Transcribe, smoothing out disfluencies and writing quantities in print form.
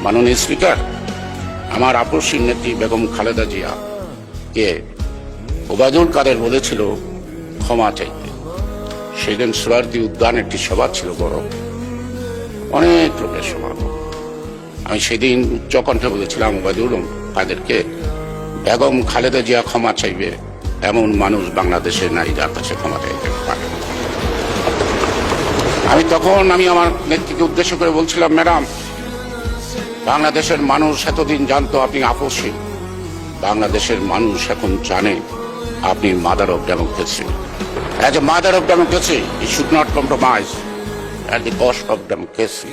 মাননীয় স্পিকার, আমার আপসীর নেত্রী বেগম খালেদা জিয়া কে ওবায়দুল কাদের বলেছিল ক্ষমা চাইতে। সেদিন সোহরাওয়ার্দী উদ্যান একটি সভা ছিল, বড় অনেক লোকের সমাগম। আমি সেদিন উচ্চকণ্ঠে বলেছিলাম ওবায়দুল কাদেরকে, বেগম খালেদা জিয়া ক্ষমা চাইবে এমন মানুষ বাংলাদেশে নাই যার কাছে ক্ষমা চাইতে পারে। আমি আমার নেত্রীকে উদ্দেশ্য করে বলছিলাম, ম্যাডাম, বাংলাদেশের মানুষ এতদিন জানতো আপনি আপসী, বাংলাদেশের মানুষ এখন জানে আপনি mother of democracy. As a mother of democracy, you should not compromise at the cost of democracy.